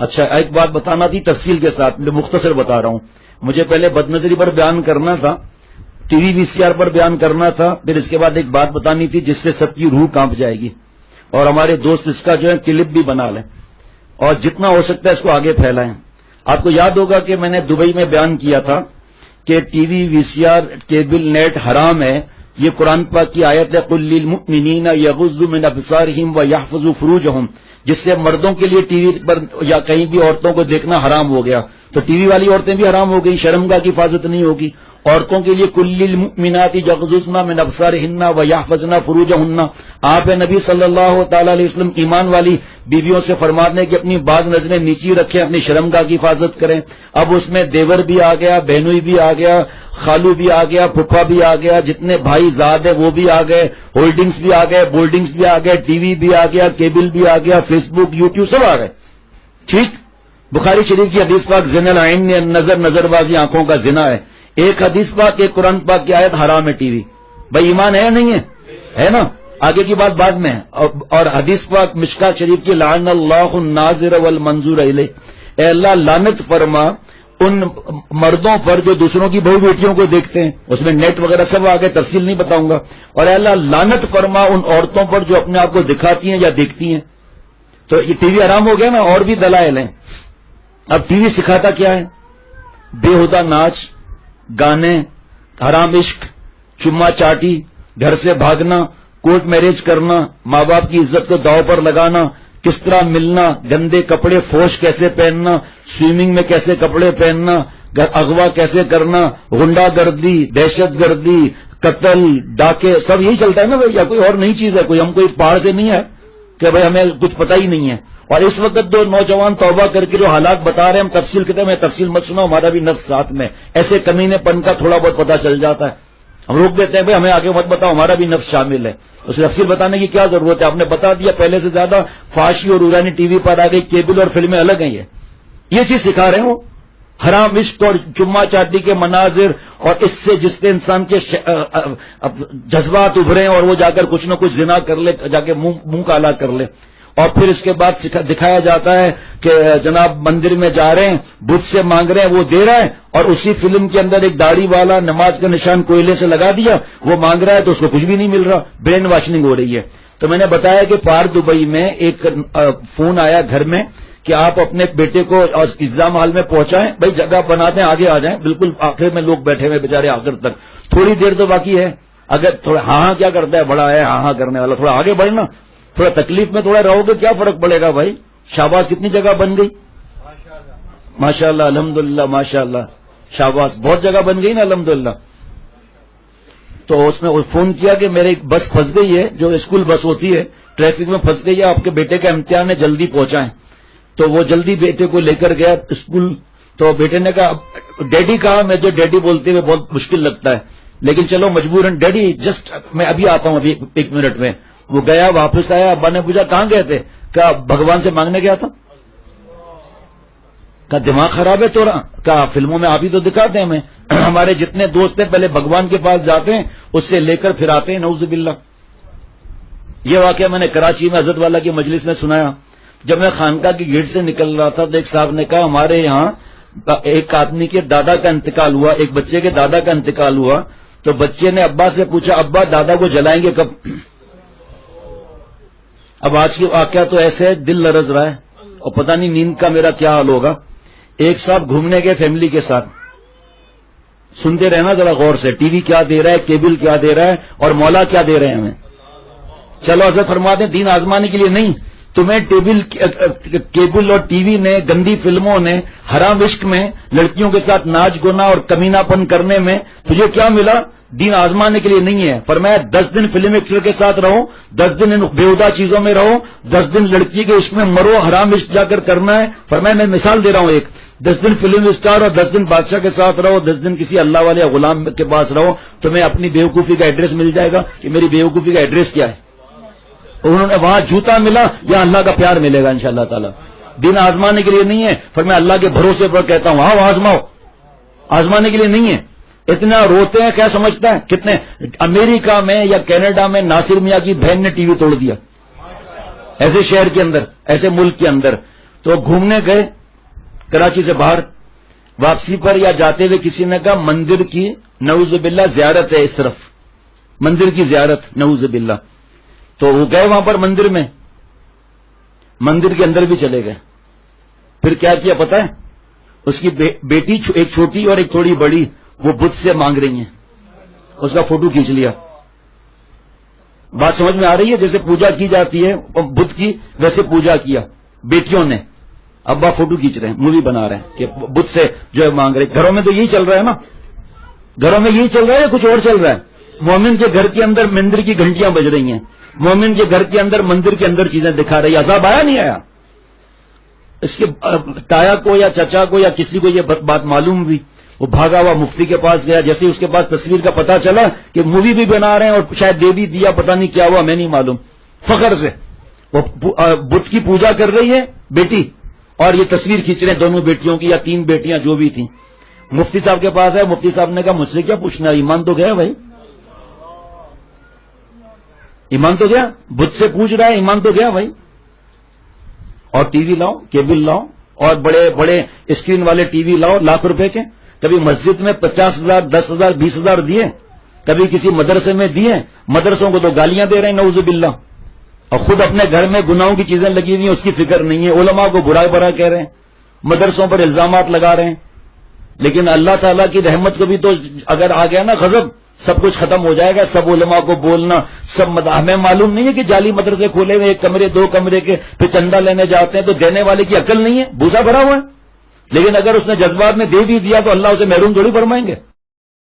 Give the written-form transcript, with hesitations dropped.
اچھا ایک بات بتانا تھی تفصیل کے ساتھ، مختصر بتا رہا ہوں. مجھے پہلے بدنظری پر بیان کرنا تھا، ٹی وی وی سی آر پر بیان کرنا تھا، پھر اس کے بعد ایک بات بتانی تھی جس سے سب کی روح کانپ جائے گی، اور ہمارے دوست اس کا جو ہے کلپ بھی بنا لیں اور جتنا ہو سکتا ہے اس کو آگے پھیلائیں. آپ کو یاد ہوگا کہ میں نے دبئی میں بیان کیا تھا کہ ٹی وی وی سی آر کیبل نیٹ حرام ہے. یہ قرآن پاک کی آیت ہے قل للمؤمنین یغضوا من ابصارہم ویحفظوا فروجہم، جس سے مردوں کے لیے ٹی وی پر یا کہیں بھی عورتوں کو دیکھنا حرام ہو گیا، تو ٹی وی والی عورتیں بھی حرام ہو گئی، شرمگاہ کی حفاظت نہیں ہوگی. عورتوں کے لیے کل للمؤمنات یغضضن من ابصارہن ویحفظن فروجہن. آپ نبی صلی اللہ تعالی علیہ وسلم ایمان والی بیویوں سے فرماتے کہ اپنی بعض نظریں نیچی رکھیں، اپنی شرمگاہ کی حفاظت کریں. اب اس میں دیور بھی آ گیا، بہنوئی بھی آ گیا، خالو بھی آ گیا، پھپھا بھی آ گیا، جتنے بھائی زاد ہیں وہ بھی آ گئے، ہولڈنگز بھی آ گئے، بولڈنگز بھی آ گئے، ٹی وی بھی آ گیا، کیبل بھی آ گیا، فیس بک یوٹیوب سب آ گئے. ٹھیک، بخاری شریف کی حدیث پاک زنا العین نظر بازی آنکھوں کا زنا ہے. ایک حدیث پاک ایک قرآن پاک کی آیت حرام ہے ٹی وی. بھائی ایمان ہے نہیں ہے نا؟ آگے کی بات بعد میں ہے. اور حدیث پاک مشکات شریف کی لعن اللہ الناظر والمنظور الیہ، اے اللہ لعنت فرما ان مردوں پر جو دوسروں کی بہو بیٹیوں کو دیکھتے ہیں. اس میں نیٹ وغیرہ سب آگے، تفصیل نہیں بتاؤں گا. اور اے اللہ لعنت فرما ان عورتوں پر جو اپنے آپ کو دکھاتی ہیں یا دیکھتی ہیں. تو یہ ٹی وی حرام ہو گیا نا. اور بھی دلائل ہیں. اب ٹی وی سکھاتا کیا ہے؟ بےہودہ ناچ، گانے، حرام عشق، چما چاٹی، گھر سے بھاگنا، کورٹ میرج کرنا، ماں باپ کی عزت کو داؤ پر لگانا، کس طرح ملنا، گندے کپڑے فوش کیسے پہننا، سوئمنگ میں کیسے کپڑے پہننا، اغوا کیسے کرنا، غنڈہ گردی، دہشت گردی، قتل، ڈاکے، سب یہی چلتا ہے نا بھائی. یا کوئی اور نئی چیز ہے؟ کوئی ہم کوئی پہاڑ سے نہیں ہے کہ بھائی ہمیں کچھ پتہ ہی نہیں ہے. اور اس وقت دو نوجوان توبہ کر کے جو حالات بتا رہے ہیں، ہم تفصیل کہتے ہیں میں تفصیل مت سنا، ہمارا بھی نفس ساتھ میں. ایسے کمینے پن کا تھوڑا بہت پتہ چل جاتا ہے، ہم روک دیتے ہیں بھائی ہمیں آگے مت بتاؤ، ہمارا بھی نفس شامل ہے. اسے تفصیل بتانے کی کیا ضرورت ہے؟ آپ نے بتا دیا. پہلے سے زیادہ فحاشی اور عریانی ٹی وی پر آ گئی، کیبل اور فلمیں الگ ہیں. یہ چیز سکھا رہے ہوں، حرام عشق اور چما چاٹی کے مناظر، اور اس سے جس سے انسان کے جذبات ابھرے اور وہ جا کر کچھ نہ کچھ زنا کر لے، جا کے منہ کالا کر لے. اور پھر اس کے بعد دکھایا جاتا ہے کہ جناب مندر میں جا رہے ہیں، بت سے مانگ رہے ہیں، وہ دے رہا ہے، اور اسی فلم کے اندر ایک داڑھی والا نماز کا نشان کوئلے سے لگا دیا، وہ مانگ رہا ہے تو اس کو کچھ بھی نہیں مل رہا. برین واشنگ ہو رہی ہے. تو میں نے بتایا کہ پارک دبئی میں ایک فون آیا گھر میں کہ آپ اپنے بیٹے کو ایگزام ہال میں پہنچائیں، بھائی جگہ بناتے ہیں آگے آ جائیں. بالکل آخر میں لوگ بیٹھے ہوئے بیچارے آخر تک، تھوڑی دیر تو باقی ہے. اگر تھوڑا ہاں کیا کرتا ہے، بڑا ہے ہاں کرنے والا، تھوڑا آگے بڑھنا، تھوڑا تکلیف میں تھوڑا رہو گے کیا فرق پڑے گا بھائی. شاباش، کتنی جگہ بن گئی ماشاء اللہ، الحمدللہ ماشاء اللہ، شاباش، بہت جگہ بن گئی نا الحمدللہ. تو اس میں فون کیا کہ میری بس پھنس گئی ہے، جو اسکول بس ہوتی ہے، ٹریفک میں پھنس گئی ہے، آپ کے بیٹے کا امتحان ہے، جلدی پہنچائیں. تو وہ جلدی بیٹے کو لے کر گیا اسکول. تو بیٹے نے کہا ڈیڈی کہا، میں جو ڈیڈی بولتے ہوئے بہت مشکل لگتا ہے، لیکن چلو مجبوراً ڈیڈی جسٹ میں ابھی آتا ہوں، ابھی 1 منٹ میں. وہ گیا، واپس آیا، ابا نے پوچھا کہاں گئے تھے؟ کہا بھگوان سے مانگنے گیا تھا. کہا دماغ خراب ہے تھوڑا؟ کہا فلموں میں آپ ہی تو دکھاتے ہیں. ہمارے جتنے دوست ہیں پہلے بھگوان کے پاس جاتے ہیں، اس سے لے کر پھر آتے ہیں، نعوذ باللہ. یہ واقعہ میں نے کراچی میں حضرت والا کی مجلس میں سنایا. جب میں خانقاہ کی گیٹ سے نکل رہا تھا تو ایک صاحب نے کہا ہمارے یہاں ایک آدمی کے دادا کا انتقال ہوا، ایک بچے کے دادا کا انتقال ہوا. تو بچے نے ابا سے پوچھا ابا دادا کو جلائیں گے کب؟ اب آج کی واقعہ تو ایسے ہے دل لرز رہا ہے، اور پتہ نہیں نیند کا میرا کیا حال ہوگا. ایک صاحب گھومنے گئے فیملی کے ساتھ. سنتے رہنا ذرا غور سے، ٹی وی کیا دے رہا ہے، کیبل کیا دے رہا ہے، اور مولا کیا دے رہے ہیں ہمیں. چلو حضرت فرماتے ہیں دین آزمانے کے لیے نہیں، تمہیں کیبل اور ٹی وی نے، گندی فلموں نے، حرام عشق میں، لڑکیوں کے ساتھ ناچ گنا اور کمینہ پن کرنے میں تجھے کیا ملا؟ دین آزمانے کے لیے نہیں ہے. فرمایا 10 دن فلم ایکٹر کے ساتھ رہو، 10 دن ان بےہودہ چیزوں میں رہو، 10 دن لڑکی کے عشق میں مرو، حرام عشق جا کر کرنا ہے. فرمایا میں مثال دے رہا ہوں ایک، 10 دن فلم اسٹار اور 10 دن بادشاہ کے ساتھ رہو، 10 دن کسی اللہ والے غلام کے پاس رہو، تمہیں اپنی بیوقوفی کا ایڈریس مل جائے گا کہ میری بیوقوفی کا ایڈریس کیا ہے. انہوں نے وہاں جوتا ملا یا اللہ کا پیار ملے گا انشاءاللہ تعالی. دین آزمانے کے لیے نہیں ہے. فرمایا اللہ کے بھروسے پر کہتا ہوں ہاں آزماؤ، آزمانے کے لیے نہیں ہے. اتنا روتے ہیں کیا سمجھتا ہے؟ کتنے امریکہ میں یا کینیڈا میں ناصر میاں کی بہن نے ٹی وی توڑ دیا، ایسے شہر کے اندر، ایسے ملک کے اندر. تو گھومنے گئے کراچی سے باہر، واپسی پر یا جاتے ہوئے کسی نے کہا مندر کی نعوذ باللہ زیارت ہے اس طرف، مندر کی زیارت نعوذ باللہ. تو وہ گئے وہاں پر مندر میں، مندر کے اندر بھی چلے گئے. پھر کیا کیا پتہ ہے؟ اس کی بیٹی ایک چھوٹی اور ایک تھوڑی بڑی وہ بت سے مانگ رہی ہیں، اس کا فوٹو کھینچ لیا. بات سمجھ میں آ رہی ہے؟ جیسے پوجا کی جاتی ہے بت کی، ویسے پوجا کیا بیٹیوں نے. ابا فوٹو کھینچ رہے ہیں، مووی بنا رہے ہیں کہ بت سے جو ہے مانگ رہے ہیں. گھروں میں تو یہی چل رہا ہے نا، گھروں میں یہی چل رہا ہے یا کچھ اور چل رہا ہے؟ مومن کے گھر کے اندر مندر کی گھنٹیاں بج رہی ہیں، مومن کے گھر کے اندر مندر کے اندر چیزیں دکھا رہی. عذاب آیا نہیں آیا؟ اس کے تایا کو یا چچا کو یا کسی کو یہ بات معلوم ہوئی، وہ بھاگا ہوا مفتی کے پاس گیا. جیسے اس کے پاس تصویر کا پتا چلا کہ مووی بھی بنا رہے ہیں اور شاید دے بھی دیا، پتہ نہیں کیا ہوا، میں نہیں معلوم. فخر سے وہ بت کی پوجا کر رہی ہے بیٹی، اور یہ تصویر کھینچ رہے ہیں دونوں بیٹیوں کی یا 3 بیٹیاں جو بھی تھیں. مفتی صاحب کے پاس ہے، مفتی صاحب نے کہا مجھ سے کیا پوچھنا، ایمان تو گیا بھائی، ایمان تو گیا، بت سے پوچھ رہا ہے، ایمان تو گیا بھائی. اور ٹی وی لاؤ، کیبل لاؤ، اور بڑے بڑے اسکرین والے ٹی وی لاؤ لاکھ روپے کے. کبھی مسجد میں 50,000 10,000 20,000 دیے، کبھی کسی مدرسے میں دیے. مدرسوں کو تو گالیاں دے رہے ہیں نعوذ باللہ، اور خود اپنے گھر میں گناہوں کی چیزیں لگی ہوئی ہیں، اس کی فکر نہیں ہے. علماء کو برا برا کہہ رہے ہیں، مدرسوں پر الزامات لگا رہے ہیں. لیکن اللہ تعالیٰ کی رحمت کو بھی تو اگر آ گیا نا غضب، سب کچھ ختم ہو جائے گا. سب علماء کو بولنا، ہمیں معلوم نہیں ہے کہ جعلی مدرسے کھولے ہوئے 1 کمرے 2 کمرے کے، پھر چندہ لینے جاتے ہیں تو دینے والے کی عقل نہیں ہے، بھوسا بھرا ہوا ہے. لیکن اگر اس نے جذبات میں دے بھی دیا تو اللہ اسے محروم تھوڑی فرمائیں گے.